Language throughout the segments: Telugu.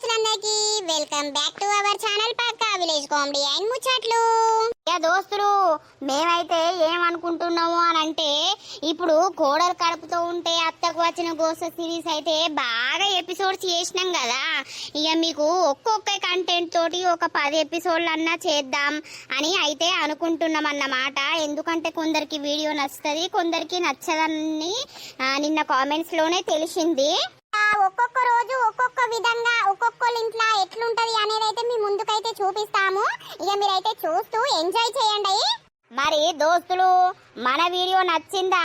దోస్తులందరికీ welcome back to our channel పక్కా విలేజ్ కామెడీ అండ్ ముచ్చట్లు. దోస్తులు మేమైతే ఏమనుకుంటున్నాము అని అంటే ఇప్పుడు కోడలు కడుపుతో ఉంటే అత్తకు వచ్చిన గోస సిరీస్ అయితే బాగా ఎపిసోడ్స్ చేసినాం కదా. ఇక మీకు ఒక్కొక్క కంటెంట్ తోటి ఒక 10 ఎపిసోడ్లు అన్నా చేద్దాం అని అయితే అనుకుంటున్నాం అన్నమాట. ఎందుకంటే కొందరికి వీడియో నచ్చుతుంది, కొందరికి నచ్చదని నిన్న కామెంట్స్ లోనే తెలిసింది. ఒక్కొక్క రోజు ఒక్కొక్క విధంగా ఒక్కొక్కళ్ళ ఇంట్లో ఎట్లుంటది అనేది అయితే మీ ముందుకైతే చూపిస్తాము. ఇక మీరైతే చూస్తూ ఎంజాయ్ చేయండి. మరి దోస్తులు మన వీడియో నచ్చిందా?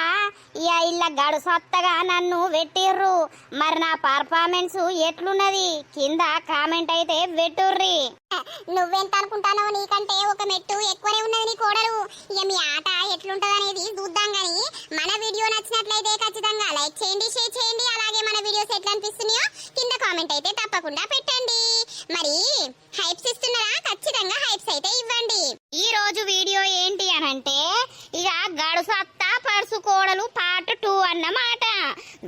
ఇక ఇలా గడుసొత్తగా నన్ను పెట్టిర్రు. మరి నా పర్ఫార్మెన్స్ ఎట్లున్నది కింద కామెంట్ అయితే పెట్టుర్రి. నువ్వెంత అనుకుంటానో నీకంటే ఒక మెట్టు ఎక్కువనే ఉన్నది నీ కోడలు. ఇక మీ ఆట ఎట్లుంటది అనేది చూద్దాం. గానీ మన వీడియో నచ్చినట్లయితే ఖచ్చితంగా లైక్ చేయండి, షేర్ చేయండి. అలాగే మన వీడియోస్ ఎట్లా అనిపిస్తున్నాయో కింద కామెంట్ అయితే తప్పకుండా పెట్టండి. మరి హైప్స్ ఇస్తున్నారా? ఖచ్చితంగా హైప్స్ అయితే ఇవ్వండి. ఈ రోజు వీడియో ఏంటి అనంటే ఇక గడుసత్తా పరుసు కోడలు పార్ట్ 2 అన్నమాట.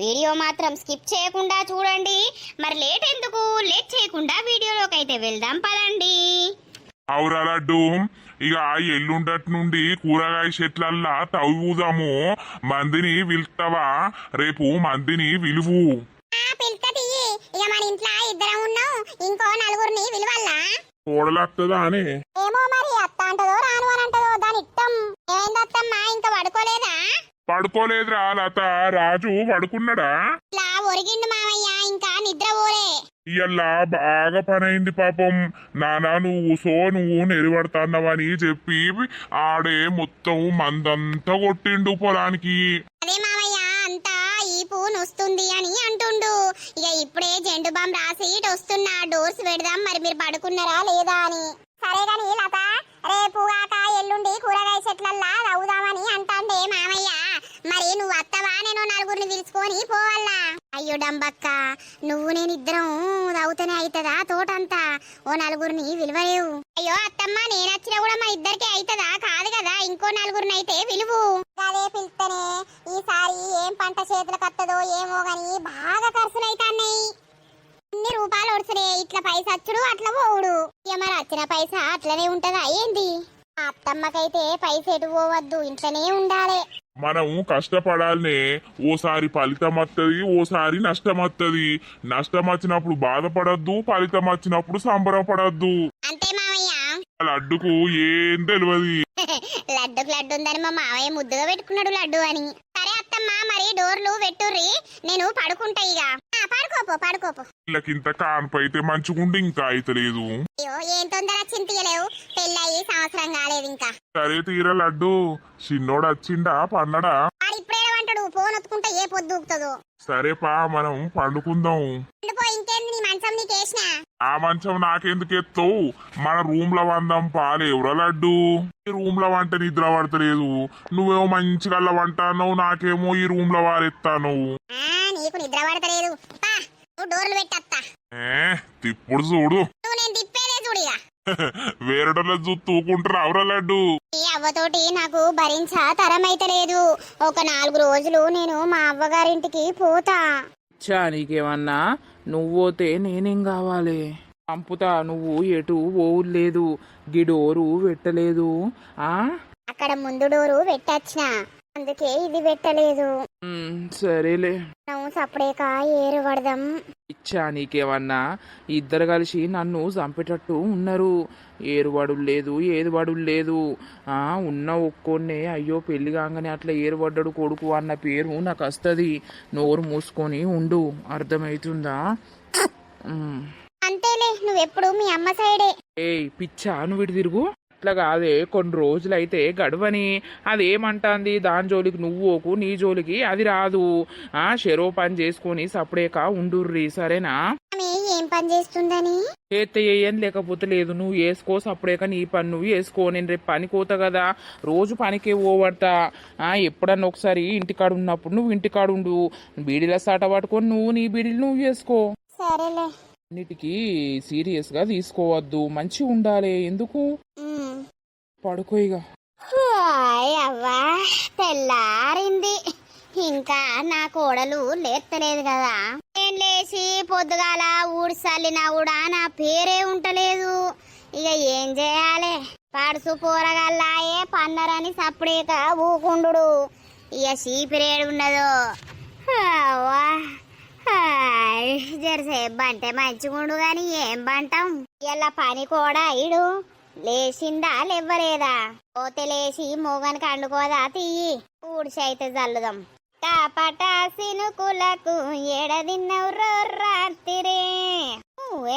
వీడియో మాత్రం స్కిప్ చేయకుండా చూడండి. మరి లేట్ ఎందుకు, లేట్ చేయకుండా వీడియోలోకి అయితే వెళ్దాం పదండి. అవురా లడ్డు, ఇక ఎల్లుండటి నుండి కూరగాయ చెట్లల్లా తవ్వుదాము. మందిని పిలుస్తావా? రేపు మందిని విలువు. ఇక మన ఇంట్లో ఇద్దరం ఉన్నాం, ఇంకో నలుగురిని విలువల్లా? కోడలత్తదా అని ఏమో, మరి అత్త అంటదో రాను అని అంటదో దాని ఇష్టం. ఏమైంది అత్తమ్మా, ఇంకా పడుకోలేదా? పడుకోలేదురా లత. రాజు పడుకున్నాడా? ఇట్లా ఒరిగిండు మామయ్య, ఇంకా నిద్ర పోలే. ఇయ్యల్లా బాగా పనైంది పాపం. నానా నువ్వు నెరవడతాన్నవని చెప్పి ఆడే మొత్తం మందంతా కొట్టిండు పొలానికి. అదే మామయ్య, అంతా ఈపు నొస్తుంది అని అంటుండు. ఇక ఇప్పుడే జెండు బాంబు రాసి ఇటు వస్తున్నా. డోర్స్ పెడదాం, మరి మీరు పడుకున్నారా లేదా అని. సరే గాని లత, రేపు కాక ఎల్లుండి కూరగాయ చెట్లల్లా అవుదామని అంటాండే మామయ్య. మరి నువ్వు అత్తవా? నేను నలుగురిని పిలుచుకొని పోవాలా? అయ్యో డంబక్క, నువ్వు నేను ఇద్దరం అవుతూనే అవుతుందా తోటంతా? ఓ నలుగురిని విలువలేవు. అయ్యో అత్తమ్మ, నేను వచ్చినా కూడా మా ఇద్దరికి అవుతుందా? కాదు కదా, ఇంకో నలుగురిని అయితే విలువు. అదే పిలుస్తేనే ఈసారి ఏం పంట చేతులకు వస్తుందో ఏమో గాని బాగా ఖర్చులు అవుతాయి. అన్ని రూపాయలు ఒడుచుడే, ఇట్లా పైసా వచ్చుడు అట్లా పోవుడు. ఇక మరి వచ్చిన పైసా అట్లనే ఉంటదా ఏంది? అత్తమ్మకైతే పైసా ఎటు పోవద్దు, ఇంట్లోనే ఉండాలి. మనం కష్టపడాలనే. ఓసారి ఫలితం వస్తుంది, ఓసారి నష్టం వస్తుంది. నష్టం వచ్చినప్పుడు బాధపడద్దు, ఫలితం వచ్చినప్పుడు సంబరపడద్దు. అంతే మామయ్య. లడ్డుకు ఏం తెలియదు. లడ్డుకు లడ్డు ఉందని మా మావయ్య ముద్దుగా పెట్టుకున్నాడు లడ్డు అని. సరే అత్తమ్మ, మరి డోర్లు పెట్టుర్రి, నేను పడుకుంటా. ఇక పడుకోపో. వీళ్ళకింత కాన్పు అయితే మంచిగుండి ఇంకా అయితలేదు. అయ్యో, ఏం తొందర చింతయలేవు, పెళ్ళయి సంవత్సరం కాలేదు ఇంకా. సరే తీరా లడ్డు, చిన్నోడు వచ్చిండా పన్నడా? ఇప్పుడేమంటాడు, ఫోన్ ఒత్తుకుంటే ఏ పొద్దుకుతుందో. సరేపా, మనం పండుకుందాం. ఇంకేంది, నీ మంచం నీకేసిన? ఆ మంచం నాకెందుకు ఎత్తావు? మన రూమ్ లో వందం పాలేవురా లడ్డు. ఈ రూమ్ లో వంట నిద్ర పడతలేదు. నువ్వేమో మంచిగా వంటాను, నాకేమో ఈ రూమ్ లో వారెత్తాను. నీకు నిద్ర పడతలేదు, నువ్వు డోర్లు పెట్టత్తా. తిప్పుడు చూడు. నేను తిప్పేదే చూడిగా. వేరేటోళ్ళ తూకుంటారు అవరా లడ్డు. ఈ అవ్వతోటి నాకు భరించా తరమైతలేదు. ఒక 4 రోజులు నేను మా అవ్వగారింటికి పోతా. నీకేమన్నా నువ్వు పోతే నేనేం కావాలి? పంపుతా, నువ్వు ఎటు పోవులేదు, గిడోరు పెట్టలేదు. అక్కడ ముందు డోరు పెట్టచ్చిన, అందుకే ఇది పెట్టలేదు. సరేలే, నువ్వు సపడేక ఏరు పడదాం. నీకేమన్నా ఇద్దరు కలిసి నన్ను చంపేటట్టు ఉన్నారు. ఏరుబడులు లేదు, ఏదుబడులు లేదు. ఉన్న ఒక్కొన్నే అయ్యో పెళ్లి కాగానే అట్లా ఏరుబడ్డాడు కొడుకు అన్న పేరు నాకు వస్తుంది. నోరు మూసుకొని ఉండు, అర్థమవుతుందా? అంతేలే, నువ్వెప్పుడు మీ అమ్మ సైడే. పిచ్చా, నువ్వు ఇటు తిరుగు. అట్లా కాదే, కొన్ని రోజులైతే గడవని. అదేమంటాంది, దాని జోలికి నువ్వుకు, నీ జోలికి అది రాదు. షెరో పని చేసుకొని సపడేక ఉండుర్రి, సరేనా? ఏం పని చేస్తుందని? చేస్తే ఏయని, లేకపోతే లేదు. నువ్వు వేసుకో సపడేక, నీ పని నువ్వు వేసుకో. నేను రేపు పని కోతా కదా, రోజు పనికే పోవడతా. ఎప్పుడన్నా ఒకసారి ఇంటికాడ ఉన్నప్పుడు నువ్వు ఇంటికాడ ఉండు. బీడీల సాట పట్టుకొని నువ్వు నీ బీడీలు నువ్వు వేసుకో. సరేలే. అన్నిటికీ సీరియస్ గా తీసుకోవద్దు, మంచి ఉండాలి. ఎందుకు? పడుకో ఇక. అవ్వా, తెల్లారింది, ఇంకా నా కోడలు లేస్తలేదు కదా. నేను లేచి పొద్దుగాల ఊడి చల్లినా కూడా నా పేరే ఉంటలేదు. ఇక ఏం చేయాలి, పడుసు పోరగల్లాయే పన్నరని సప్పుడేక ఊకుండు. ఇక చీపిరేడు ఉన్నదో జరసేపు బంటే మంచిగుండు గాని ఏం బంటాం. ఇలా పని కూడా ఇడు లేచిందా లేవ్వలేదా, పోతే లేచి మోగానికి అండుకోదా తీయి ఊడిసి అయితే జల్లుదాం. టాపటా సినుకులకు ఎడదిన్నవురో రాత్రి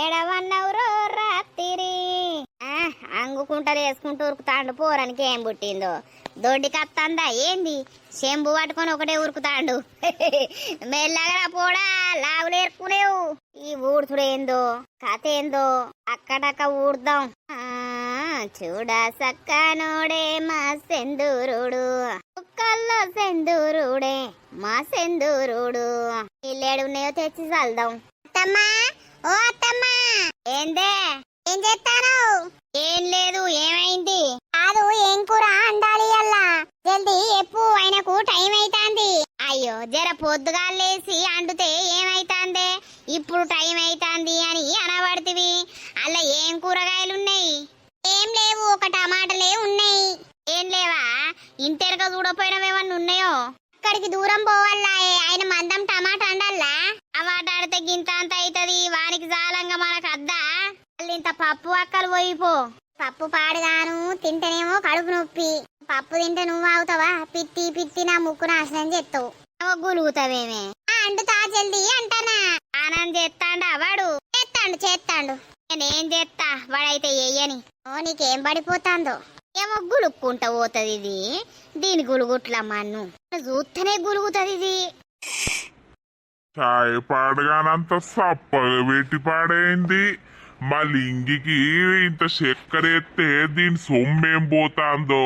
ఎడవన్నవురో రాత్రి. అంగుకుంటలు వేసుకుంటూ ఉరుకుతాండు పోరానికి ఏం పుట్టిందో. దొడ్డి కత్తందా ఏంది, చెంబు పట్టుకొని ఒకటే ఉరుకుతాండు. మెల్లగా పోడా లాగులేరుకునేవు. ఈ ఊడుతుడేందో కథ ఏందో అక్కడక్క ఊడుదాం. చూడ సక్కనోడే మా సెందూరుడు, కుక్కల్లో సెందూరుడే మా సెందూరుడు. ఇల్లేడు ఉన్నాయో తెచ్చి చల్దాం. అత్తమ్మా ఓ అత్తమ్మా, ఏందే ఏం చేస్తాను? ఏం లేదు, ఏమైంది? కాదు ఏం కూర అండాలి అల్లా, జల్దీ ఎప్పు ఆయనకు టైం అయితాంది. అయ్యో జర పొద్దుగా లేసి అండుతే ఏమైతాందే, ఇప్పుడు టైం అయితాంది అని అనబడితివి. అలా ఏం కూరగాయలున్నాయి? ఏం లేవు, ఒక టమాటలే ఉన్నాయి. ఏం లేవా? ఇంటెరక చూడపోయినవేమన్నా ఉన్నాయో? అక్కడికి దూరం పోవాలా, ఆయన మందం టమాటా అండల్లా. టమాటాడితే గింత అంత అవుతుంది, వానికి జాలంగా మనకు అద్దా. ఇంత పప్పు అక్కలు పోయిపో. పప్పు పాడుగాను, తింటేనేమో కడుపు నొప్పి. పప్పు తింటే నువ్వు అవుతావా? పిత్తి పిత్తి నా ముక్కు నాశనం చేస్తావు, గులుగుతావేమే. అండుతా జల్దీ అంటానా. ఆనంద్ చేస్తాండా వాడు? చేస్తాండు. నేనేం చేస్తా, వాడైతే చెయ్యని. నీకేం పడిపోతాందో ఏమో, గులుక్కుంటా పోతుంది ఇది. దీని గులుగుట్లా మన్ను చూస్తేనే గులుగుతుంది ఇది. చాయ్ పాడగానంత సప్పగా పెట్టి పాడైంది. మా లింగికి ఇంత చక్కెర ఎత్తే దీని సొమ్మేం పోతాందో.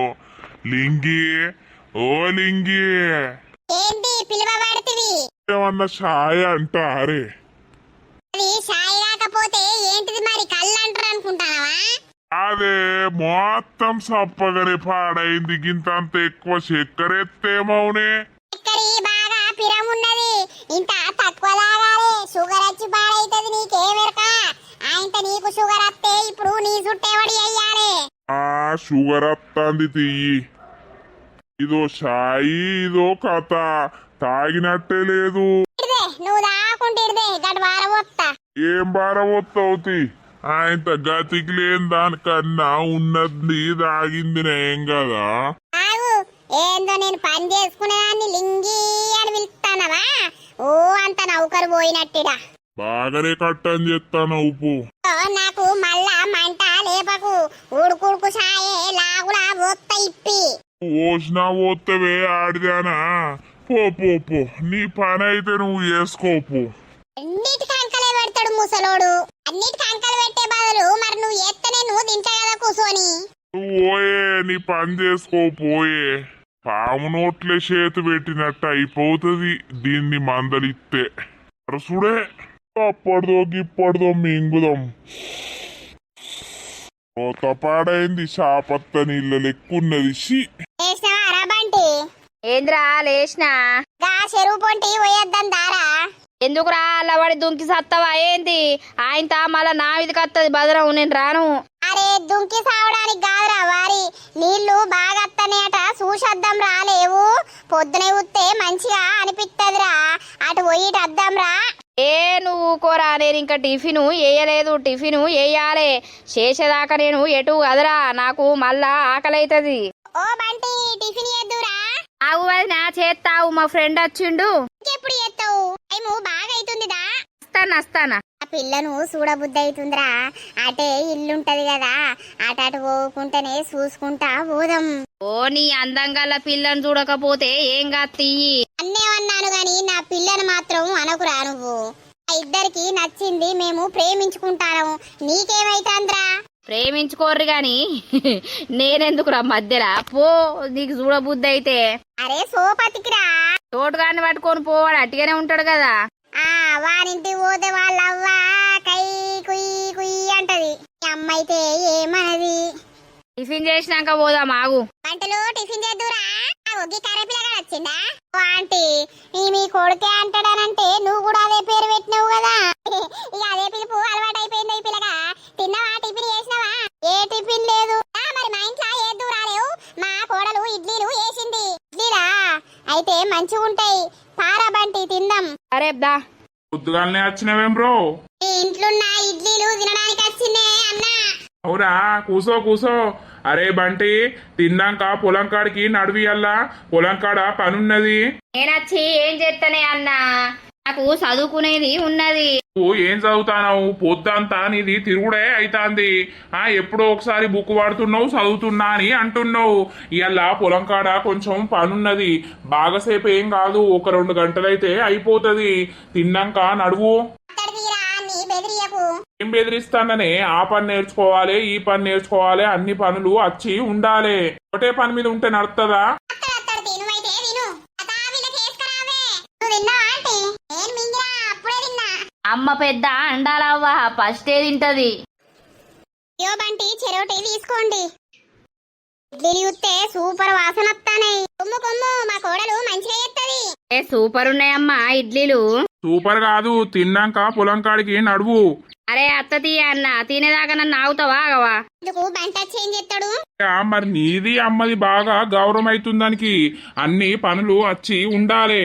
లింగి ఓ లింగి, ఏంటి పిలువబడుతుంది? ఏమన్నా ఛాయ్ అంటారే? అది ఛాయ్ రాకపోతే ఏంటిది మరి, కళ్ళు అంటారు అనుకుంటావా? అదే మొత్తం సప్పగానే పాడైంది. గింతంత ఎక్కువ చక్కెర ఎత్తేమవునే. బాగా పిరమున్నది, ఇంత తక్కువ తాగాలి. షుగర్ వచ్చి పాడైతుంది. నీకేమెరక? ఆయనతో నీకు షుగర్ వస్తే ఇప్పుడు నీ చుట్టేవాడి అయ్యాలి. షుగర్ వస్తుంది తీయి. ఇదో షాయి ఇదో కథ, తాగినట్టే లేదు. నువ్వు దాకుంటే గడు వారవొత్తా. ఏం బారవొత్తవుతి? ఆయన గతికి లేని దానికన్నా ఉన్నది తాగింది ఏం కదా. ఏందో నేను పని చేసుకునేదాన్ని లింగి అని పిలుస్తానవా? ఓ అంత నౌకరు పోయినట్టిడా. బాగానే కట్టని చెప్తాను ఉప్పు. నాకు మళ్ళా మంట లేపకు. ఉడుకుడుకు సాయే లాగులా పోత్త ఇప్పి. ఓసినా పోత్తవే ఆడిదానా. పో పో పో, నీ పని అయితే నువ్వు చేసుకోపో. అన్నిటికీ అంకలే పెడతాడు ముసలోడు. అన్నిటికీ అంకలు పెట్టే బదులు మరి నువ్వు ఎత్తనే నువ్వు తింటా కదా కూర్చొని. నువ్వు పోయే నీ పని చేసుకోపోయే. పాము నోట్లే చేతి పెట్టినట్టు అయిపోతుంది దీన్ని మందలిస్తే. అరసుడే అప్పటిదో గిప్పటిదో మింగుదాం. రోత పాడైంది, చాపత్త నీళ్ళ లెక్కున్నది. ఏంద్రా లేచినా? చెరువు పొంటి పోయేద్దాం దారా. ఎందుకురా అల్లవాడి దుంకి సత్తవా ఏంది? ఆయన మళ్ళా నా మీదకి వస్తుంది బదరం, నేను రాను. అరే దుంకి సావడానికి కాదురా వారి, నీళ్లు బాగా అత్తనేట చూసొద్దాం రాలేవు. పొద్దునే ఉత్తే మంచిగా అనిపిత్తదిరా, అటు పోయి అద్దాం రా. ఏ నువ్వు కోరా, నేను ఇంకా టిఫిన్ వేయలేదు. టిఫిన్ వేయాలి, చేసేదాకా నేను ఎటు కదరా, నాకు మళ్ళా ఆకలి అవుతుంది. ఓ బంటి టిఫిన్ చేద్దురా. ఆవు వదినా చేస్తావు, మా ఫ్రెండ్ వచ్చిండు. ఇంకెప్పుడు చేస్తావు? టైము బాగా అవుతుందిదా. వస్తానా. ఆ పిల్లను చూడబుద్ధి అవుతుందిరా. అటే ఇల్లుంటది కదా, అటు పోకుంటేనే చూసుకుంటా పోదాం. ఓ నీ అందంగా పిల్లని చూడకపోతే ఏం కాదు తీయి. అన్నేమన్నాను గాని నా పిల్లను మాత్రం అనకురా నువ్వు. ఆ ఇద్దరికి నచ్చింది, మేము ప్రేమించుకుంటాను. నీకేమైతాంద్రా? ప్రేమించుకోర్రు గాని నేనెందుకురా మధ్యరా? పో, నీకు చూడబుద్ధి అయితే. అరే సోపతికిరా, తోటగాన్ని పట్టుకొని పోవాడు, అట్టిగానే ఉంటాడు కదా. వారింటికి పోతే వాళ్ళవ్వ కై కుయ్యి కుయ్యి అంటది. అమ్మ అయితే ఏమన్నది? టిఫిన్ చేసినాక పోదాం ఆగు. వంటలు టిఫిన్ చేద్దురా. కర్రపిల్ల వచ్చిందా? ఓ ఆంటీ, మీ కొడుకే అంటాడనంటే నువ్వు కూడా అదే పేరు పెట్టినావు కదా. ఇక అదే పిలుపు అలవాటు అయిపోయింది. ఈ పిల్లగా తిన్నావా? టిఫిన్ చేసినావా? ఏ టిఫిన్ లేదు. మరి మా ఇంట్లో ఏదో రాలేవు. మా కోడలు ఇడ్లీలు వేసింది. ఇడ్లీలా అయితే మంచిగా ఉంటాయి. పారా బంటి తిందాం. అరే దా పొద్దుగాలనే వచ్చినవేం బ్రో? ఈ ఇంట్లోన్న ఇడ్లీలు తినడానికి వచ్చిందే అన్నా. అవునా, కూసో కూసో. అరే బంటి, తిన్నాక పొలం కాడికి నడివియల్లా. పొలం కాడ పనున్నది. నేనొచ్చి ఏం చేస్తానే అన్నా, నాకు చదువుకునేది ఉన్నది. నువ్వు ఏం చదువుతావు? పొద్దంతా నీది తిరుగుడే అయితాంది. ఎప్పుడో ఒకసారి బుక్ వాడుతున్నావు, చదువుతున్నా అని అంటున్నావు. ఇవాళ పొలం కాడ కొంచెం పనున్నది. బాగాసేపు ఏం కాదు, ఒక 2 గంటలైతే అయిపోతుంది. తిన్నాక నడువు. ఏం బెదిరిస్తాననే? ఆ పని నేర్చుకోవాలి, ఈ పని నేర్చుకోవాలి, అన్ని పనులు వచ్చి ఉండాలి. ఒకటే పని మీద ఉంటే నడుతుందా? అమ్మ పెద్ద అండాలవ్వ ఫస్టే తింటది. బంటి చెరోటి తీసుకోండి. ఇడ్లీలు చూస్తే సూపర్ వాసన వస్తానే. కొమ్ము కొమ్ము, మా కోడలు మంచిగా చేస్తది. సూపర్ ఉన్నాయమ్మా ఇడ్లీలు. సూపర్ కాదు, తిన్నాక పొలం కాడికి నడువు. అరే అత్త తీయ అన్న, తినేదాకా నన్ను ఆగుతావా ఆగవా? ఎందుకు బంట చేంజ్ చేస్తాడు? మరి నీది అమ్మది బాగా గౌరవం అవుతుందానికి అన్ని పనులు వచ్చి ఉండాలి.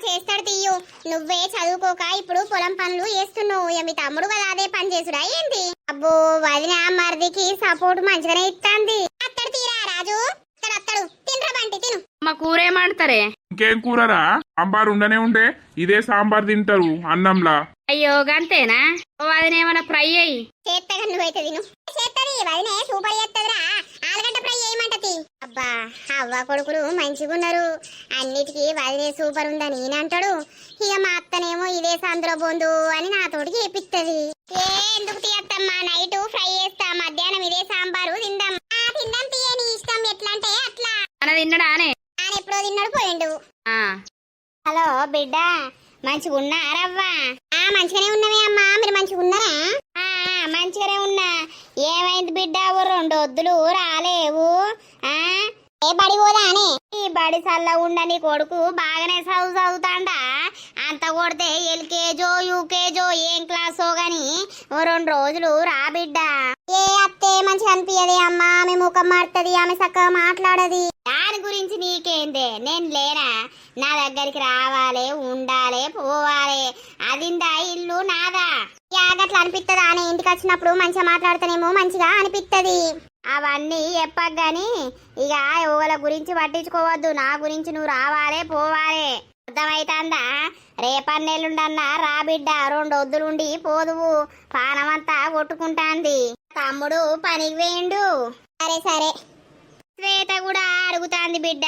చేస్తాడు తీయు. నువ్వే చదువుకోక ఇప్పుడు పొలం పనులు చేస్తున్నావు. మీ తమ్ముడు కదా అదే పని చేసుడా ఏంది? అబ్బో వదిన మరిదికి సపోర్ట్ మంచిగానే ఇస్తాంది. అత్తడు తీరా రాజు, అత్తడు తినరా బంటి తిను. అమ్మ కూరేమంటారే? ఇంకేం కూరరా? సాంబార్ ఉండనే ఉండే, ఇదే సాంబార్ తింటారు అన్నంలా. అయ్యో గంతేనా? అదేనేమన్నా ఫ్రై అయ్యి చేత్తగా నువ్వైతే తిను. చేత్తది వదినే సూపర్ చేత్తదిరా. ఆలుగడ్డ ఫ్రై చేయమంటది. అబ్బా అవ్వ కొడుకులు మంచిగున్నారు. అన్నిటికీ వదినే సూపర్ ఉందని నేనంటాడు. ఇక మా అత్తనేమో ఇదే సంద్ర బొందు అని నాతోటి చేపిత్తది. ఎందుకు తీయత్తమ్మా, నైట్ ఫ్రై చేస్తా, మధ్యాహ్నం ఇదే సాంబారు తిందాం. తిందాం తీయ, నీ ఇష్టం. ఎట్లా అంటే అట్లా. అన్న తిన్నాడానే? ఆయన ఎప్పుడో తిన్నాడు పోయిండు. ఆ హలో బిడ్డ, మంచిగా ఉన్నారవ్వా? మంచిగానే ఉన్నవే అమ్మా, మీరు మంచిగా ఉన్నారా? మంచిగానే ఉన్నా. ఏమైంది బిడ్డ, 2 వద్దులు రాలేవు? ఏ బడి పోదా అని? ఈ బడి సల్ల ఉండని కొడుకు బాగానే చదువుతాండా. అంత కొడితే ఎల్కేజో యూకేజో ఏం క్లాసో గాని 2 రోజులు రా బిడ్డ. ఏ అత్తే మంచిగా అనిపించదే అమ్మా, ఆమె ముఖం మారుతుంది, ఆమె చక్కగా మాట్లాడది. దాని గురించి నీకేందే, నేను లేనా? నా దగ్గరికి రావాలి, ఉండాలి, పోవాలి. అదిందా ఇల్లు నాదా? యాగట్లా అనిపిస్తుందా? అని ఇంటికి వచ్చినప్పుడు మంచిగా మాట్లాడితేనేమో మంచిగా అనిపిస్తుంది. అవన్నీ చెప్పగాని ఇక ఎవరి గురించి పట్టించుకోవద్దు. నా గురించి నువ్వు రావాలి, పోవాలి. అర్థమైతుందా? రేపన్నేళ్ళుండన్నా రా బిడ్డ. 2 వద్దులుండి పోదువు. పానమంతా కొట్టుకుంటాంది. తమ్ముడు పనికి వేయండు. సరే సరే. శ్వేత కూడా అడుగుతాంది బిడ్డ,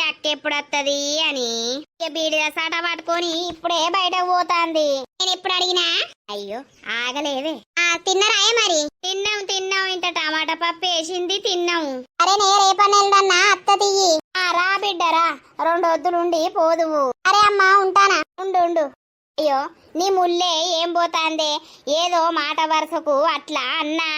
అక్కెప్పుడొత్తది అని. బీడిద సట పట్టుకొని ఇప్పుడే బయటకు పోతాంది. నేను ఎప్పుడు అడిగినా అయ్యో ఆగలేవే. తిన్నరా మరి? తిన్నాం. ఇంత టమాటా పప్పు వేసింది, తిన్నాం. అరే నే రేపన్నెళ్ళన్నా అత్త తియ్యి. రా బిడ్డరా, 2 వద్దులుండి పోదువు. అరే అమ్మా ఉంటానా. ఉండు. అయ్యో నీ ముల్లే ఏం పోతాందే? ఏదో మాట వరుసకు అట్లా అన్నా.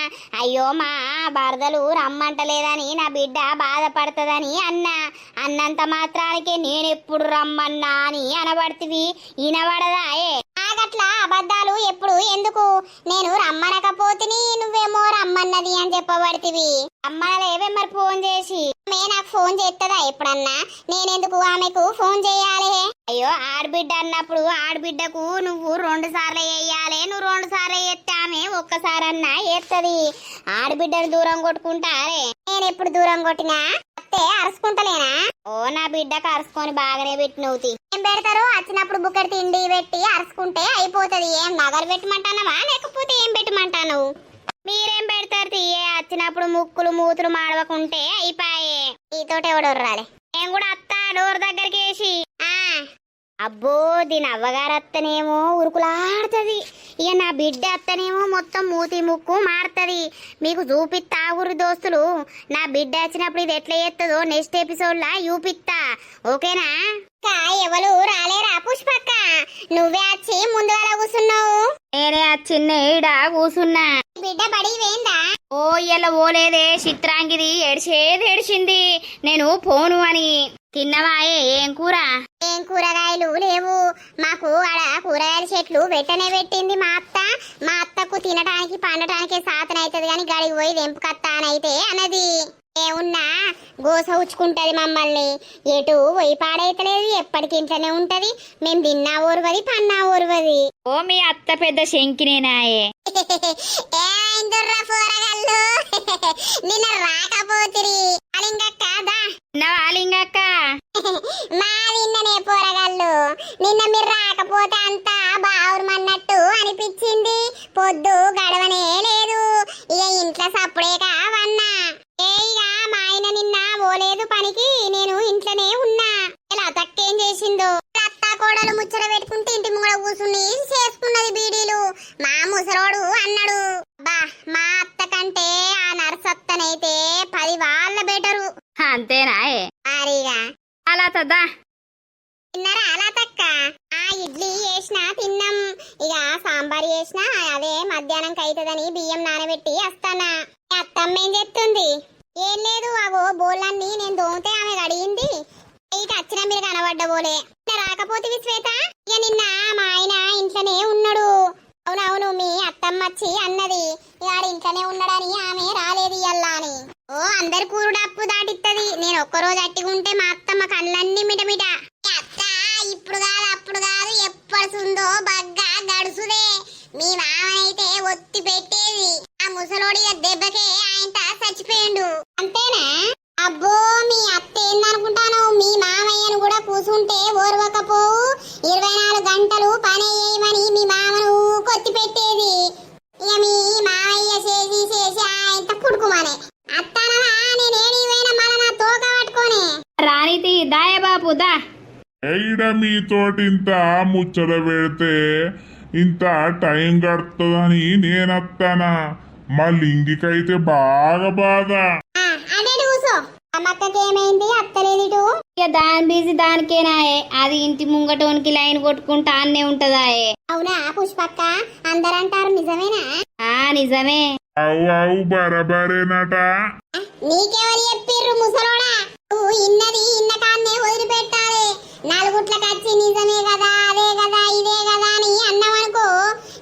అయ్యో మా బరదలు రమ్మంటలేదని నా బిడ్డ బాధపడుతుందని అన్నా. అన్నంత మాత్రానికి నేనెప్పుడు రమ్మన్నా అని అనబడుతుంది. వినబడదాయే? నాగట్లా అబద్ధాలు ఎప్పుడు ఎందుకు? నేను రమ్మనకపోతిని, నువ్వేమో రమ్మన్నది అని చెప్పబడుతుంది. అమ్మలేవే మరి ఫోన్ చేసి? నాకు ఫోన్ చేస్తుందా ఎప్పుడన్నా? నేనెందుకు ఆమెకు ఫోన్ చేయాలి? అయ్యో ఆడబిడ్డ అన్నప్పుడు ఆడబిడ్డకు నువ్వు 2 సార్లు వేయాలి. నువ్వు 2 సార్లు చేస్తే ఆమె ఒక్కసారన్నా చేస్తుంది. ఆడబిడ్డను దూరం కొట్టుకుంటారే. నేను ఎప్పుడు దూరం కొట్టినా? అత్తే అరుచుకుంటలేనా? ఓ నా బిడ్డకు అరుచుకొని బాగానే పెట్టినవుతి. ఏం పెడతారు? వచ్చినప్పుడు బుక్కడి తిండి పెట్టి అరుచుకుంటే అయిపోతుంది. ఏం నగలు పెట్టమంటానవా లేకపోతే ఏం పెట్టమంటాను? మీరేం పెడతారు తీయే? వచ్చినప్పుడు ముక్కులు మూతులు మాడవకుంటే అయిపోయే. నీతోటి ఎవడు రాలే. నేను కూడా అత్త డోర్ దగ్గరికి వేసి. అబ్బో దీని అవ్వగారు అత్తనేమో ఉరుకులాడుతుంది. ఇక నా బిడ్డ అత్తనేమో మొత్తం మూతి ముక్కు మారుతుంది. మీకు చూపిస్తా ఊరు దోస్తులు. నా బిడ్డ వచ్చినప్పుడు ఇది ఎట్లా చేస్తుందో నెక్స్ట్ ఎపిసోడ్ లా చూపిస్తా. ఓకేనా? ఎవరు రాలేరా పుష్పక్క? నువ్వే వచ్చి ముందుగా కూర్చున్నావు. నేనే వచ్చిన్న ఈడ కూర్చున్నా. బిడ్డ బడి వేందా? ఓ ఇలా ఓలేదే చిత్రాంగిది ఏడ్చింది నేను పోను అని. తిన్నవాయే ఏం కూర? ఏం కూరగాయలు లేవు మాకు. ఆడ కూరగాయల చెట్లు పెట్టింది మా అత్త. మా అత్తకు తినడానికి పండటానికి సాతనైతది గాని గడికి పోయి తెంపుకత్తానైతే అన్నది. ఏమున్నా గోస ఉచ్చుకుంటది మమ్మల్ని. ఎటు పోయి పాడైతలేదు, ఎప్పటికి ఇంట్లోనే ఉంటది. మేం తిన్నా ఓర్వది, పన్నా ఓర్వది. ఓ మీ అత్త పెద్ద శంకినేనాయే. ఏమైందిర్రా పోరగాళ్ళు, నిన్న రాకపోతిరి అలింగక్కాదా నవాలింగక్క మా నిన్ననే పోరగాళ్ళు. నిన్న మీరు రాకపోతే అంతా బావురమన్నట్టు అనిపించింది. పొద్దు గడవనే లేదు. ఇక ఇంట్లో సప్పుడే కావన్నా. ఇక మా ఆయన నిన్న పోలేదు పనికి, నేను ఇంట్లోనే ఉన్నా. ఇలా తక్కేం చేసిందో అత్త కోడలు ముచ్చట పెట్టుకుంటే ఇంటి ముంగడ కూర్చుని చేసుకున్నది బీడీలు. మా ముసలోడు అన్నాడు, బా మా అత్త కంటే ఆ నర్సత్తనైతే 10 వాళ్ళ బెటరు. అంతేనాయే మరిగా అలా తద్దా. తిన్నారా అలా తక్క? ఆ ఇడ్లీ చేసినా తిన్నాం. ఇక సాంబార్ చేసినా అదే మధ్యాహ్నంకి అవుతుందని బియ్యం నానబెట్టి వస్తానా. అత్తమ్మ ఏం చెప్తుంది? ఏం లేదు, అవో బోళ్ళన్నీ నేను దోమితే ఆమె గడిగింది. ఇటు వచ్చిన మీరు కనబడ్డబోలే. రాకపోతే శ్వేత, ఇక నిన్న మా ఆయన ఇంట్లోనే ఉన్నాడు. అవునవును, మీ అత్తమ్మ వచ్చి అన్నది వాడు ఇంట్లోనే ఉన్నాడని, ఆమె రాలేదు ఇయ్యల్లా అని. ఓ అందరి కూరుడు అప్పు దాటిత్తది. నేను ఒక్కరోజు అట్టిగుంటే మా అత్తమ్మ కళ్ళన్నీ మిటమిట. అత్త ఇప్పుడు కాదు అప్పుడు కాదు, ఎప్పడుందో బగ్గా గడుసుదే. మీ మామనైతే ఒత్తి పెట్టేది. ఆ ముసలోడి దెబ్బకే ఆయన చచ్చిపోయిండు. అంతేనా? అబ్బో మీ అత్త ఏందనుకుంటాను, మీ మామయ్యను కూడా కూసుంటే ఓర్వకపోవు. 24 గంటలు పని చేయమని మీ మామను కొత్తి పెట్టేది. ఇక మీ మామయ్య చేసి ఆయన పుడుకుమనే. అత్తనవా నేనేడిపోయినా మన నా తోక పట్టుకొని రాణితి దాయబాపు దా. ఈడ మీతోటి ఇంత ముచ్చట పెడితే ఇంత టైం గడుతుందని నేనత్తానా. మా లింగికైతే బాగా బాధ. అదే కూసో. అమ్మక్కకేమైంది? అత్తలేదిటు. ఇక దాని బిజీ దానికేనాయే. అది ఇంటి ముంగటోనికి లైన్ కొట్టుకుంటా అన్నే ఉంటదాయే. అవునా పుష్పక్క? అందరంటారు నిజమేనా? ఆ నిజమే. అవు బరబరేనట. నీకెవరు చెప్పిర్రు ముసలోడా? నువ్వు ఇన్నది ఇన్న కాన్నే వదిలిపెట్టాలి. నలుగుట్లకచ్చి నిజమే కదా, అదే కదా, ఇదే కదా అని అన్నావనుకో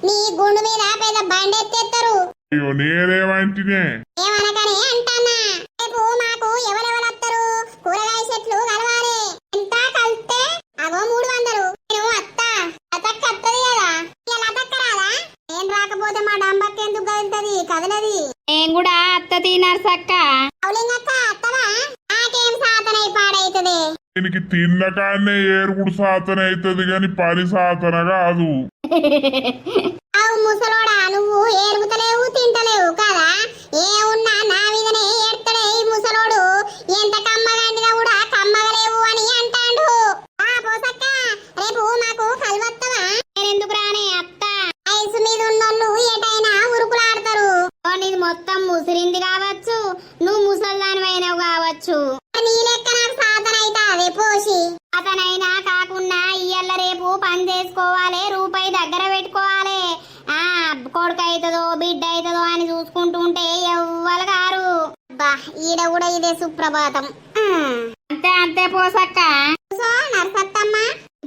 నీ గుండు మీద పెద్ద బండెత్తేస్తారు. అయ్యో నేనేమంటినే? ఏమనకనే అంటానా. రేపు మాకు ఎవరెవరొత్తరు? కూరగాయ చెట్లు కలవాలి. ఎంత కలిస్తే అగో 300. నేను అతక్క అత్తది కదా. ఇలా అతక్క రాదా? నేను రాకపోతే మా డంబక్క ఎందుకు కదులుతుంది? కదలది. నేను కూడా అత్త తిన్నారు సక్క. అవులింగక్క అత్తవా? నాకేం సాతనై పాడైతది. దీనికి తిన్న కాన్నే ఏరుగుడు సాతన అవుతుంది గాని పని సాతన కాదు. అవు ముసలోడా, నువ్వు ఏరుగుతలేవు తింటలేవు కదా. ఏమున్నా నా మీదనే ఏడ్తడే ఈ ముసలోడు. ఎంత కమ్మగండినా కూడా కమ్మగలేవు అని అంటాండు. ఆ పోసక్క, రేపు మాకు కలవత్తవా? నేనెందుకు రానే అత్త. ఐసు మీద ఉన్నోళ్ళు ఏటైనా ఉరుకులాడతారు. నీది మొత్తం ముసిరింది కావచ్చు, నువ్వు ముసల్దానివైనవు కావచ్చు. నీ లెక్క నాకు సాధనైతా అదే పోసి. అతనైనా కాకుండా ఇయ్యల్ల రేపు పని చేసుకోవాలి, రూపాయి దగ్గర పెట్టుకోవాలి. ఆ కొడుకు అవుతుందో బిడ్డ అవుతుందో అని చూసుకుంటూ ఉంటే ఎవ్వరు గారు. బా ఈడ కూడా ఇదే సుప్రభాతం. అంతే అంతే పోసక్క. నర్సత్తమ్మ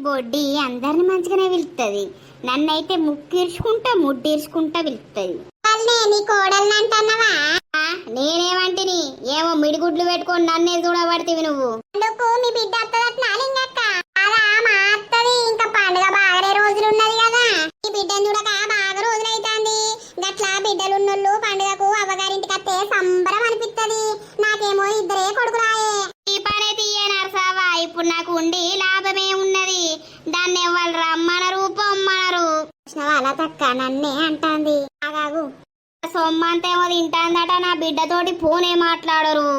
బొడ్డి అందరిని మంచిగానే పిలుస్తుంది. నన్నైతే ముడ్డిర్చుకుంటా పిలుస్తుంది. నీ కోడల్ని అంటున్నావా? నేనేమంటిని? ఏమో మిడిగుడ్లు పెట్టుకొని నన్నే చూడబడితివి నువ్వు. అందుకు మీ బిడ్డ అత్తదట్నా లింగక్క? అలా మా అత్తది. ఇంకా పండుగ బాగానే రోజులున్నది కదా. ఈ బిడ్డను చూడక బాగా రోజులైతాంది. గట్లా బిడ్డలున్నోళ్ళు పండుగకు అవ్వగారింటికి అత్తే సంబరం అనిపిస్తది. నాకేమో 2 కొడుకులాయే. ఈ పనే తీయనర్సావా? ఇప్పుడు నాకు ఉండి లాభమే ఉన్నది. దాన్ని ఎవ్వరు రమ్మనరు పొమ్మనరు. అలా తక్క నన్నే అంటాంది. ఆగాగు, సొమ్మంతేమో తింటాందట. నా బిడ్డతోటి ఫోనే మాట్లాడరు.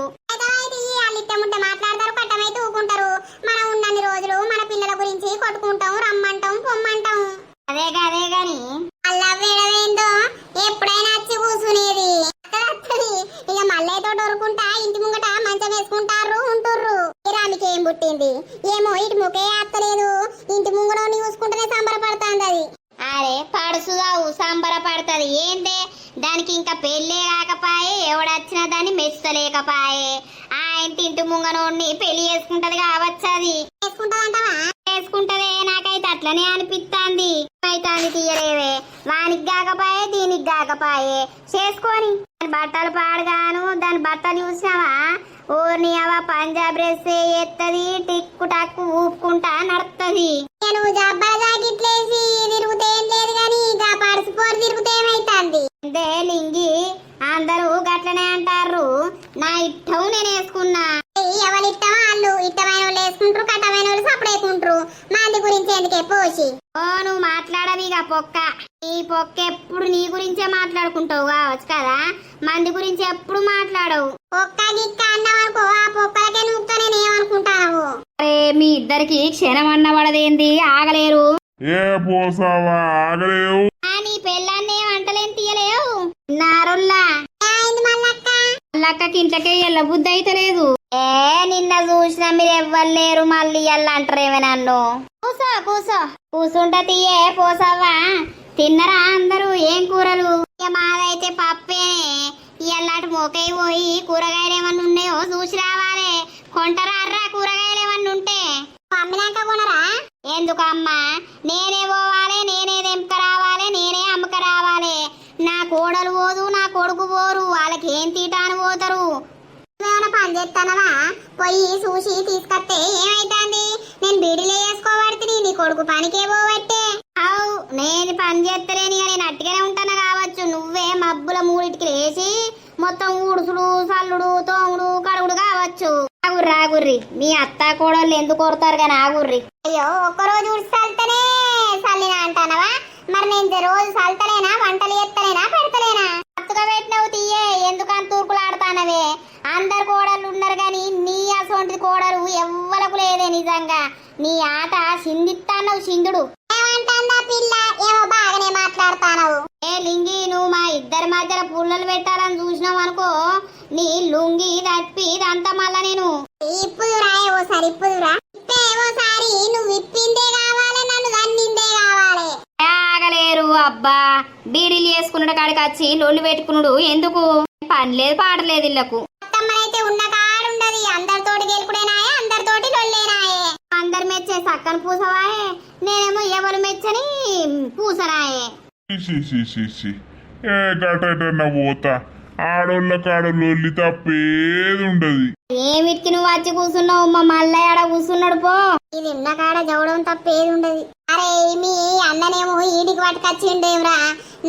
వాళ్ళిట్టముంటే మాట్లాడతారు, కట్టమైతే ఊకుంటారు. మనం ఉన్నన్ని రోజులు మన పిల్లల గురించి కొట్టుకుంటాం, రమ్మంటాం, పొమ్మంటాం. అదే గాని అలా వేడవేందో ఎప్పుడైనా వచ్చి కూర్చునేది. ఇక మల్లయ్యతో డొరుకుంటా ఇంటి ముంగట మంచం వేసుకుంటారు ఉంటుర్రు. రామికి ఏం పుట్టింది ఏమో, ఇటు ముఖే అత్తలేదు. ఇంటి ముంగడోని చూసుకుంటేనే సంబరపడుతుంది అది. అరే పడుసుదావు సంబరపడుతుంది ఏందే? దానికి ఇంకా పెళ్ళే కాకపాయే, ఎవడొచ్చినా దాన్ని మెచ్చలేకపాయే. ఆయన తింటూ ముంగనోడిని పెళ్లి చేసుకుంటది కావచ్చు. అది చేసుకుంటదే, నాకైతే అట్లనే అనిపిస్తాంది. అయితాంది తీయలేవే, వానికి కాకపాయే దీనికి కాకపాయే, చేసుకొని దాని బట్టలు పాడుగాను. దాని బట్టలు చూసినావా, ఊరిని అవ పంజాబ్ డ్రెస్ ఎత్తది, టిక్కు టక్కు ఊపుకుంటా నడుస్తుంది. నేను జబ్బల జాకెట్లేసి తిరుగుతే ఏం లేదు గాని ఇక పడిసిపోరు తిరుగుతే ఏమైతుంది. అంతే లింగి అందరూ గట్లనే అంటారు. నా ఇట్టం నేను వేసుకున్నా. ఎవరి ఇట్టం వాళ్ళు, ఇట్టమైన వాళ్ళు వేసుకుంటారు, కట్టమైన వాళ్ళు సపడేకుంటారు. మంది గురించి ఎందుకే పోసి. ఓ నువ్వు మాట్లాడవి ఇక పొక్క. ఈ పొక్క ఎప్పుడు నీ గురించే మాట్లాడుకుంటావు కావచ్చు కదా, మంది గురించి ఎప్పుడు మాట్లాడవు. పొక్క గిక్క అన్నవనుకో, ఆ పొక్కలకే నువ్వుతో నేను ఏమనుకుంటావు. అరే మీ ఇద్దరికి క్షణం అన్న పడదేంది, ఆగలేరు. ఏ పోసావా ఆగలేవు. నీ పెళ్ళాన్ని వంటలేం తీయలేవు. నారుల్లా మళ్ళక్కకి ఇంట్లోకే ఎల్ల బుద్ధి అయితే లేదు. ఏ నిన్న చూసినా మీరు ఎవ్వలేరు, మళ్ళీ ఎల్లా అంటారేమే నన్ను. కూసో కూసో కూసుంట తీయే పోసావా. తిన్నరా అందరూ? ఏం కూరలు? మాదైతే పప్పేనే. ఇయ్యాలటి మోకై పోయి కూరగాయలు ఏమన్నా ఉన్నాయో చూసి రావాలి. కొంటరా అర్రా కూరగాయలు ఏమన్నా ఉంటే. అమ్మినాక కొనరా? ఎందుకు అమ్మా, నేనే పోవాలి, నేనే తెంపక రావాలి, నేనే అమ్మక రావాలి. నా కోడలు పోదు, నా కొడుకు పోరు, వాళ్ళకి ఏం తీటాను పోతారు. ఏమైనా పని చేస్తానవా? పోయి చూసి తీసుకొస్తే ఏమైతుంది? నేను బీడీలో వేసుకోబడితే నీ కొడుకు పనికే పోబట్టే. అవు నేను పని చేస్తలేని నేను అట్టిగానే ఉంటాను కావచ్చు. నువ్వే మబ్బుల మూడిటికి వేసి మొత్తం ఊడుసుడు సల్లుడు తోముడు కడుగుడు కావచ్చు. ఆగుర్రి ఆగుర్రి, మీ అత్త కోడళ్ళు ఎందుకు కొడతారు కానీ ఆగుర్రి. అయ్యో ఒక్కరోజు ఊడి సల్తనే సల్లినా అంటానవా? మరి నేను రోజు సల్తలేనా, వంటలు ఎత్తలేనా, పెడతలేనా? అత్తుగా పెట్టినవు తీయే, ఎందుకని తూర్పులాడతానవే. అందరు కోడళ్ళు ఉన్నారు గాని నీ అసొంటి కోడలు ఎవ్వలకు లేదే. నిజంగా నీ ఆట సిందిస్తానవు సిందుడు. ఏమంటాందా పిల్ల? ఏమో బాగానే మాట్లాడతానవు. ఏ లింగి, నువ్వు మా ఇద్దరి మధ్యలో పుల్లలు పెట్టాలని చూసినావు అనుకో, నీ లుంగి తప్పి ఇదంతా మళ్ళా నేను ఇప్పుదురా. ఓసారి ఇప్పుదురా, ఓసారి నువ్వు ఇప్పిందే కావాలి, నన్ను దన్నిందే కావాలి. ఆగలేరు అబ్బా, బీడీలు వేసుకున్నాడు కాడికి వచ్చి లొల్లు పెట్టుకున్నాడు ఎందుకు? పని లేదు పాడలేదు ఇళ్లకు. అయితే ఉన్న కాడుండది, అందరితోటి గెలుపుడేనాయే, అందరితోటి లొల్లేనాయే. అందరు మెచ్చే సక్కని పూసవాయే, నేనేమో ఎవరు మెచ్చని పూసరాయే. ఏ గటన పోతా, ఆడోళ్ళ కాడోళ్ళు తప్పేది ఉండదు. ఏమిటికి నువ్వు వచ్చి కూర్చున్నావు? మా మల్లయ్య ఆడ కూర్చున్నాడు పో. ఇది ఉన్న కాడ జవడం తప్పేది ఉండదు. అరే మీ అన్ననేమో ఈడికి పట్టుకొచ్చిండేమ్రా,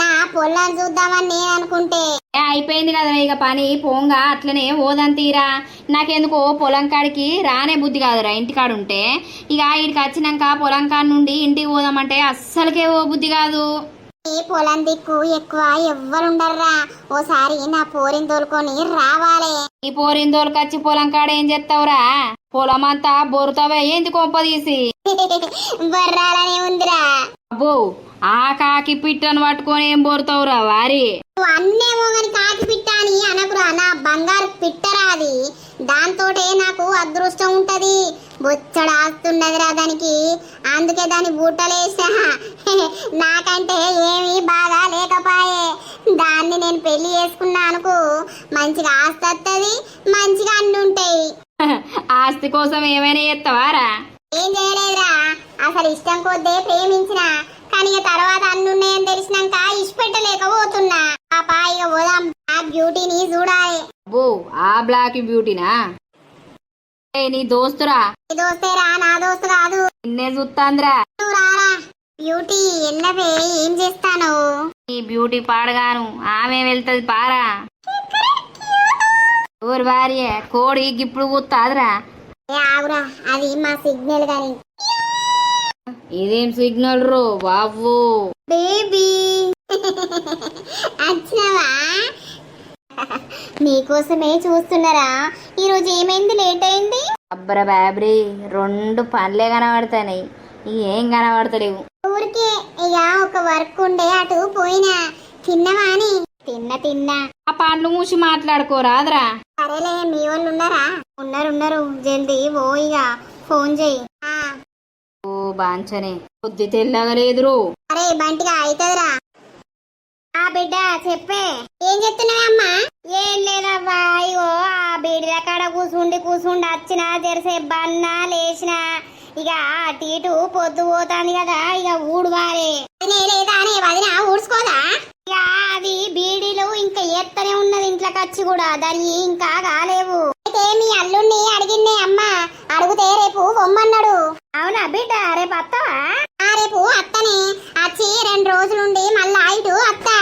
నా పొలాన్ని చూద్దామని నేను అనుకుంటే. అయిపోయింది కదా ఇక పని, పోంగా అట్లనే ఓదంతీరా. నాకెందుకో పొలం కాడికి రానే బుద్ధి కాదురా ఇంటికాడ ఉంటే. ఇక ఇడికి వచ్చినాక పొలం కాడ నుండి ఇంటికి పోదామంటే అస్సలకే ఓ బుద్ధి కాదు. ఈ పొలం దిక్కు ఎక్కువ ఎవ్వరుండర్రా. ఓసారి నా పోరిని తోలుకొని రావాలి. ఈ పోరిని తోలుకొచ్చి పొలం కాడ ఏం చేస్తావురా? పొలం అంతా బొరుతావే ఏంది కొంప తీసి. బర్రాలనే ఉందిరా. అబ్బో, ఆ కాకి పిట్టను పట్టుకొని ఏం బొరుతావురా వారి? నువ్వు అన్నేమో గాని కాకి పిట్ట అని అనకురా, నా బంగారు పిట్టరా అది. దాంతోటే నాకు అదృష్టం ఉంటది, బొచ్చడు ఆస్తున్నదిరా దానికి. అందుకే దాన్ని బూటలేసా. నాకంటే ఏమీ బాగా లేకపాయే. దాన్ని నేను పెళ్లి చేసుకున్నా అనుకో, మంచిగా ఆస్తి వస్తుంది, మంచిగా అన్ని ఉంటాయి. ఆస్తి కోసం ఏమైనా చేస్తావారా? ఏం చేయలేదురా, అసలు ఇష్టం కొద్దే ప్రేమించిన. కానీ తర్వాత అన్నున్నాయని తెలిసినాక ఇష్టపెట్టలేకపోతున్నా. ఆ పాయిగా పోదాం, ఆ బ్యూటీని చూడాలి. అబ్బో, ఆ బ్లాక్ బ్యూటీనా? నీ దోస్తురా? నీ దోస్తేరా, నా దోస్తు కాదు. నిన్నే చూస్తాందిరా. నువ్వు రారా. బ్యూటీ ఎన్నవే, ఏం చేస్తాను? ఈ బ్యూటీ పాడగాను ఆమె వెళ్తది పారా. ఊరి భార్య కోడి గిప్పుడు కూతాదిరా. ఆగురా, అది మా సిగ్నల్ గాని. ఇదేం సిగ్నల్ రో బాబు? బేబీ వచ్చినావా? మీకోసమే చూస్తున్నారా. ఈరోజు ఏమైంది, లేట్ అయింది? అబ్బర బాబ్రీ, 2 పనులే కనబడతాయి, ఏం కనబడతలేవు. ఊరికే ఇక ఒక వర్క్ ఉండే అటు పోయినా. తిన్నవా అని? తిన్నా. ఆ పండ్లు మూసి మాట్లాడుకోరాదరా? సరేలే, మీ వాళ్ళు ఉన్నారా? ఉన్నారు. జల్దీ ఓ, ఇక ఫోన్ చెయ్యి. ఓ బాంచనే, కొద్ది తెల్లగలేదురు. అరే బంటిగా అవుతుందిరా. బిడ్డ చెప్పే ఏం చెప్తున్నావమ్మా? ఏం లేదవ్వా, ఇగో ఆ బీడిల కాడ కూసుండి వచ్చిన జరసేపు బన్నా లేచిన ఇక అటు ఇటు పొద్దు పోతాంది కదా, ఇక ఊడువారే లేదా అనే వదిన ఊడ్చుకోదా? ఇక అది బీడీలు ఇంకా ఎత్తనే ఉన్నది ఇంట్లోకి వచ్చి కూడా, దాని ఇంకా కాలేవు. అయితే మీ అల్లుణ్ణి అడిగిందే అమ్మా, అడిగితే రేపు పొమ్మన్నాడు. అవునా బిడ్డ, రేపు వస్తావా? రేపు అత్తనే, వచ్చి 2 రోజులుండి మళ్ళా ఇటు అత్తా.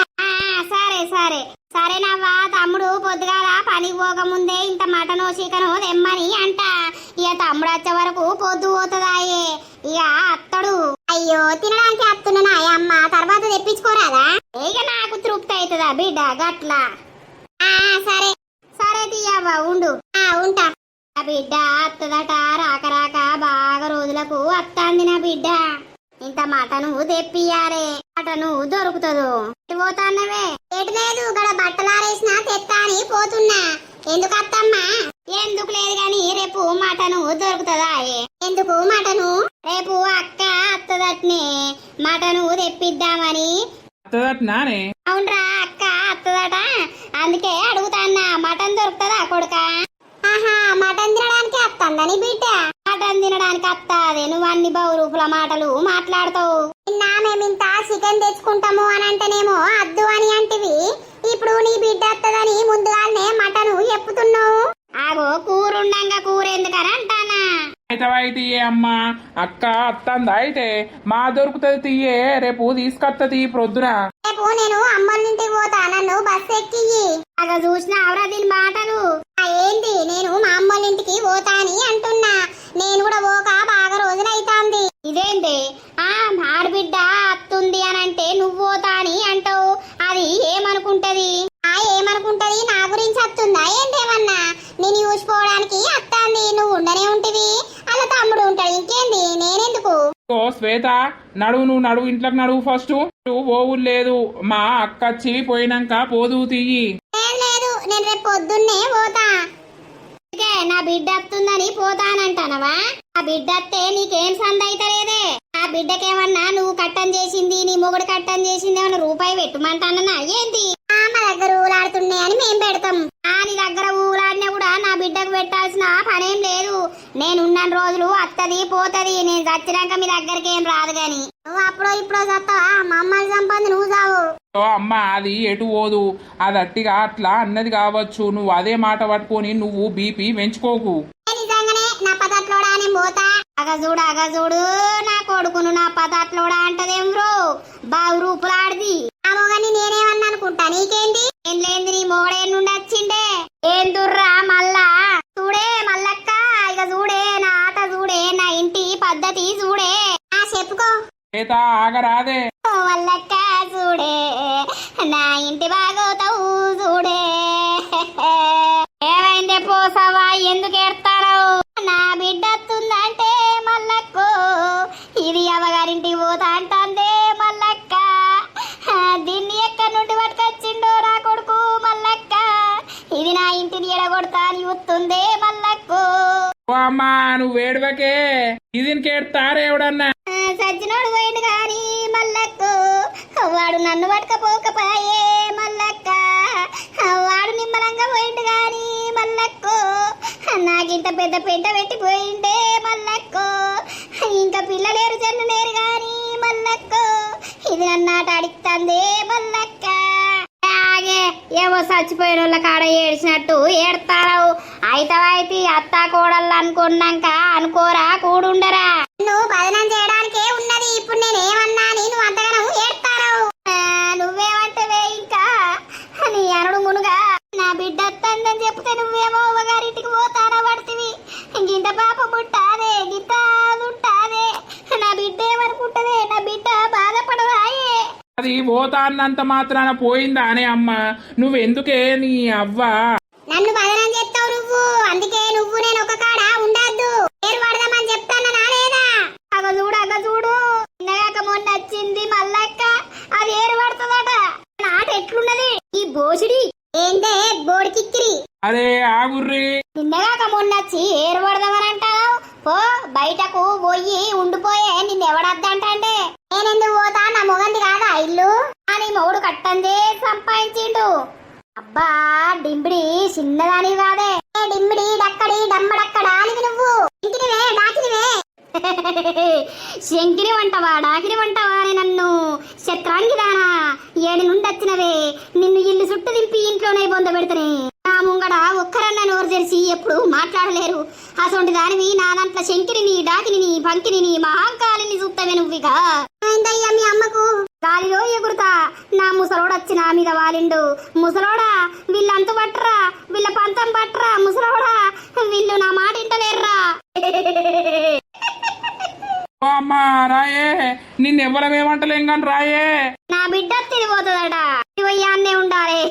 సరే సరే సరేనవ్వా. తమ్ముడు పొద్దుగాల పనికి పోకముందే ఇంత మటనో చికెనో తెమ్మని అంట. ఇక తమ్ముడు వచ్చే వరకు పొద్దు పోతుందాయే, ఇక అత్తడు. అయ్యో తినడానికి అత్తున్నా అమ్మ, తర్వాత తెప్పించుకోరాదా? ఇక నాకు తృప్తి అవుతుందా బిడ్డ గట్లా? సరే సరే తీయవ్వా, ఉండు. ఉంటా. నా బిడ్డ అత్తదట రాక రాక బాగా రోజులకు అత్తాంది నా బిడ్డ. ఇంత మటను తెప్పియారే, మటను దొరుకుతుందో? పోతాన్నవే? ఎటు లేదు, గడ బట్టలారేసినా తెత్తా అని పోతున్నా. ఎందుకు అత్తమ్మా? ఎందుకు లేదు గాని రేపు మటను దొరుకుతుందా? ఎందుకు మటను? రేపు అక్క అత్తదట్నే మటను తెప్పిద్దామని. నానే అవునరా, అక్క అత్తదట, అందుకే అడుగుతాన్నా. మటన్ దొరుకుతుందా కొడుకా? మటన్ తినడానికి అత్తందని బిడ్డ. మటన్ తినడానికి అత్తాదే, నువ్వు అన్ని బహురూపుల మాటలు మాట్లాడతావు. నిన్న మేమింత చికెన్ తెచ్చుకుంటాము అని అంటేనేమో అద్దు అని అంటివి. ఇప్పుడు నీ బిడ్డ అత్తదని ముందుగానే మటను చెప్పుతున్నావు. ఆగో కూరుండంగా కూర ఎందుకని అంటానా? అయితే అమ్మా, అక్క అత్తందా? అయితే మా దొరుకుతుంది తీయే, రేపు తీసుకొత్తది ప్రొద్దున. రేపు నేను అమ్మోళ్ళింటికి పోతా, నన్ను బస్సు ఎక్కి. అగ చూసిన అవరా దీని మాటలు. ఏంటి, నేను మా అమ్మోళ్ళింటికి పోతా అని అంటున్నా. నేను కూడా పోక బాగా రోజులైతాంది. ఇదేంటి ఆడబిడ్డ అత్తుంది అని అంటే నువ్వు పోతా అని అంటావు? అది ఏమనుకుంటది? ఏమనుకుంటది? నా గురించి అత్తుందా ఏంటేమన్నా? నేను చూసిపోవడానికి అత్తాంది, నువ్వు ఉండనే ఉంటివి, అలా తమ్ముడు ఉంటాడు, ఇంకేంది? నేనెందుకు? శ్వేత నడువు, నువ్వు నడువు, ఇంట్లోకి నడువు. ఫస్ట్ పోవులు లేదు, మా అక్క వచ్చి పోయినాక పోదు తీయి. లేదు, నేను రేపు పొద్దున్నే పోతా. నా బిడ్డ వస్తుందని పోతానంటానవా? ఆ బిడ్డ వస్తే నీకేం సంద అయితలేదే. ఆ బిడ్డకేమన్నా నువ్వు కట్టం చేసింది, నీ మొగుడు కట్టం చేసింది ఏమన్నా రూపాయి పెట్టుమంటానన్నా ఏంటి? మా దగ్గర ఊలాడుతున్నాయని మేం పెడతాం. నీ దగ్గర ఊలాడినా కూడా నా బిడ్డకు పెట్టాల్సిన పనేం లేదు. నేనున్న రోజులు అత్తది పోతది, నేను చచ్చినాక మీ దగ్గరికి ఏం రాదు గాని. నువ్వు అప్పుడో ఇప్పుడో చస్తావా? మా అమ్మని సంపాది నువ్వు చావు. అమ్మ అది ఎటు పోదు, అది అట్టిగా అట్లా అన్నది కావచ్చు. నువ్వు అదే మాట పట్టుకొని నువ్వు బీపీ పెంచుకోకు. నిజంగానే నా పదట్లోడా నేను పోతా. అగజూడు నా కొడుకును నా పదట్లోడా అంటదేం బ్రో, బావు రూపులాడిది. ఆ మొగని నేనేమన్నా అనుకుంటా, నీకేంటి? ఏం లేని నీ మొగడే నుండి వచ్చిండే. ఏం దుర్రా మళ్ళా? చూడే మల్లక్క, ఇక చూడే నా ఆట, చూడే నా ఇంటి పద్ధతి చూడే. చెప్పుకో శ్వేత, ఆగరాదే. మల్లక్క చూడే నా ఇంటి బాగోతావు చూడే. ఏమైందే పోసావా, ఎందుకు ఏడతారు? నా బిడ్డ వస్తుందంటే మల్లక్కో, ఇది అవ్వగారింటికి పోతా అంటే మల్లక్క. దీన్ని ఎక్కడి నుండి పట్టుకొచ్చిండో నా కొడుకు మల్లక్క. ఇది నా ఇంటిని ఎడగొడతా అని వస్తుందే మల్లక్కో. అమ్మా నువ్వు వేడువకే, ఇది కేడతారే ఎవడన్నా? సజ్జనోడు పోయిండు గాని మల్లక్కో, వాడు నన్ను పట్టుకపోకపాయే మల్లక్క. వాడు నిమ్మలంగా పోయిండు గాని మల్లక్కో, నాకింత పెద్ద పెంట పెట్టిపోయిండే మల్లక్కో. ఇంకా పిల్లలేరు జన్ను లేరు గాని మల్లక్కో, ఇది నన్నాట అడిగితందే మల్లక్క. ఏమో చచ్చిపోయిన వాళ్ళ కాడ ఏడ్చినట్టు ఏడతావు. అయితే అత్త కోడళ్ళు అనుకున్నాక అనుకోరా కూడుండరా? నువ్వు బదనం చేయడానికే ఉన్నది. ఇప్పుడు నేనేమన్నా నువ్వు అంతగానం ఏడతావు? నువ్వేమంటవే ఇంకా నీ అనుడు మునుగా. నా బిడ్డ అత్తందని చెప్తే నువ్వేమో గారింటికి పోతానా పడుతుంది. ఇంత పాప పుట్టాదే, గింత ఉంటాదే. నా బిడ్డ ఏమనుకుంటదే? నా బిడ్డ బాధపడదాయే. అది పోతా అన్నంత మాత్రాన పోయిందా అనే అమ్మ, నువ్వెందుకే నీ అవ్వ నన్ను బదనం చెప్తావు నువ్వు? అందుకే నువ్వు నేను ఒక కాడ ఉండద్దు, పేరు పడదామని చెప్తానా లేదా? అగ చూడు నిన్నగాక మొన్న వచ్చింది మల్లక్క, అది ఏరు పడుతుందట. నాట ఎట్లున్నది ఈ బోసిడి? ఏంటే బోడికిక్కిరి? అరే ఆగుర్రి, నిన్నగాక మొన్న వచ్చి ఏరు పడదామని అంటావు. పో బయటకు పోయి ఉండిపోయే, నిన్నెవడద్దంటే. నేనెందుకు పోతా? నా మొగంది కాదా ఇల్లు? నీ మొగుడు కట్టందే సంపాదించిండు. అబ్బా డింబిడి చిన్నదాని కాదే. డింబిడి డక్కడి డమ్మడక్కడా అని నువ్వు ఇంటినివే డాకినివే. శంకిని వంటవా డాకిని వంటవా అని నన్ను శత్రాంగిదానా ఏడు నుండి వచ్చినవే. నిన్ను ఇల్లు చుట్టూ దింపి ఇంట్లోనే బొంద పెడతానే. నా ముంగడ ఒక్కరన్నా నోరు తెరిచి ఎప్పుడు మాట్లాడలేరు. అసొంటి దానివి నా దాంట్లో శంకిని డాకిని బంకిని మహాంకాలిని చూస్తావే నువ్విగా. ఏందయ్యా మీ అమ్మకు గాలిలో ఎగురుతా నా ముసలోడొచ్చి నా మీద వాలిండు. ముసలోడా వీళ్ళంతు పట్టరా, వీళ్ళ పంతం పట్టరా. ముసలోడా వీళ్ళు నా మాట ఇంటలేర్రా. అమ్మా రాయే, నిన్నెవ్వరమేమంటలేం కానీ రాయే. నా బిడ్డ తిరిగిపోతుందట, అన్నే ఉండాలి.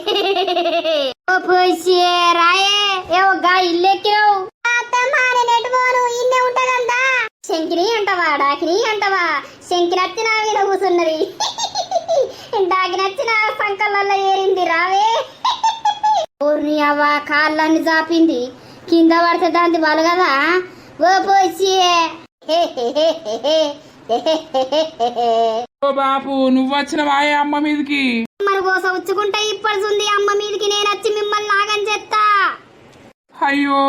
ఓ పోసే రాయే ఏవో గా ఇల్లెక్కినావు. నెట్టుకోను ఇన్నే ఉంటదంతా. శంకిని అంటవా డాకిని అంటవా. శంకి నచ్చిన మీద కూర్చున్నది, డాకి నచ్చిన సంకల్లో ఏరింది రావే. ఊరిని అవ్వ కాళ్ళన్ని చాపింది, కింద పడితే దాంది వాళ్ళు కదా. ఓ పోసే ఓ బాపు నువ్వొచ్చిన వాయే అమ్మ మీదకి. మరి కోస ఉచ్చుకుంటే ఇప్పడుంది అమ్మ మీదకి. నేను వచ్చి మిమ్మల్ని నాగని చెప్తా. అయ్యో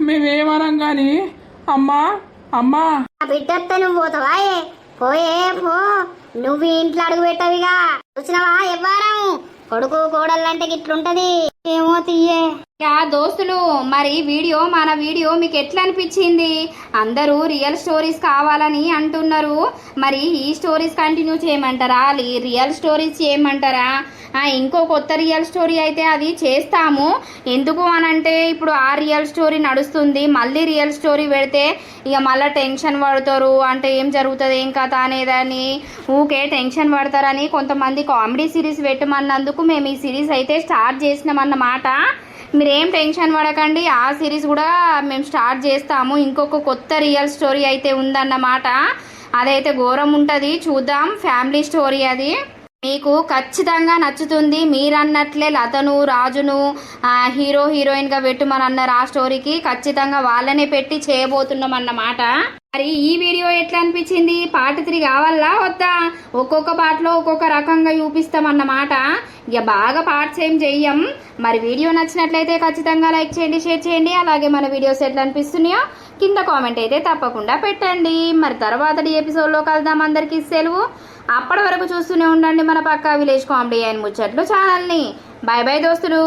మేమేమనం గాని అమ్మా అమ్మా. ఆ బిడ్డతో నువ్వు పోతావా? పోయే పో, నువ్వు ఇంట్లో అడుగు పెట్టవిగా. చూసినవా ఎవ్వారం కొడుకు కోడళ్ళంటే గిట్లుంటది. ఏమో తీయే. దోస్తులు మరి మన వీడియో మీకు ఎట్లా అనిపించింది? అందరూ రియల్ స్టోరీస్ కావాలని అంటున్నారు. మరి ఈ స్టోరీస్ కంటిన్యూ చేయమంటారా, రియల్ స్టోరీస్ చేయమంటారా? ఇంకో కొత్త రియల్ స్టోరీ అయితే అది చేస్తాము. ఎందుకు అనంటే ఇప్పుడు ఆ రియల్ స్టోరీ నడుస్తుంది. మళ్ళీ రియల్ స్టోరీ పెడితే ఇక మళ్ళీ టెన్షన్ పడతారు. అంటే ఏం జరుగుతుంది ఏం కథ అనేదని ఊకే టెన్షన్ పడతారని కొంతమంది కామెడీ సిరీస్ పెట్టమన్నందుకు మేము ఈ సిరీస్ అయితే స్టార్ట్ చేసినామన్నమాట. మీరేం టెన్షన్ పడకండి, ఆ సిరీస్ కూడా మేము స్టార్ట్ చేస్తాము. ఇంకొక కొత్త రియల్ స్టోరీ అయితే ఉందన్నమాట. అదైతే ఘోరం ఉంటుంది, చూద్దాం. ఫ్యామిలీ స్టోరీ అది మీకు ఖచ్చితంగా నచ్చుతుంది. మీరన్నట్లే లతను రాజును హీరో హీరోయిన్గా పెట్టమని అన్నారు. ఆ స్టోరీకి ఖచ్చితంగా వాళ్ళనే పెట్టి చేయబోతున్నాం అన్నమాట. మరి ఈ వీడియో ఎట్లా అనిపించింది? పార్ట్ 3 కావాలా వద్దా? ఒక్కొక్క పార్ట్లో ఒక్కొక్క రకంగా చూపిస్తామన్నమాట. ఇక బాగా పార్ట్స్ ఏం చెయ్యం. మరి వీడియో నచ్చినట్లయితే ఖచ్చితంగా లైక్ చేయండి, షేర్ చేయండి. అలాగే మన వీడియోస్ ఎట్లా అనిపిస్తున్నాయో కింద కామెంట్ అయితే తప్పకుండా పెట్టండి. మరి తర్వాతటి ఎపిసోడ్లో కలుద్దాం. అందరికీ సెలవు. అప్పటి వరకు చూస్తూనే ఉండండి మన పక్కా విలేజ్ కామెడీ అండ్ ముచ్చట్లు ఛానల్ని. బై బై దోస్తులు.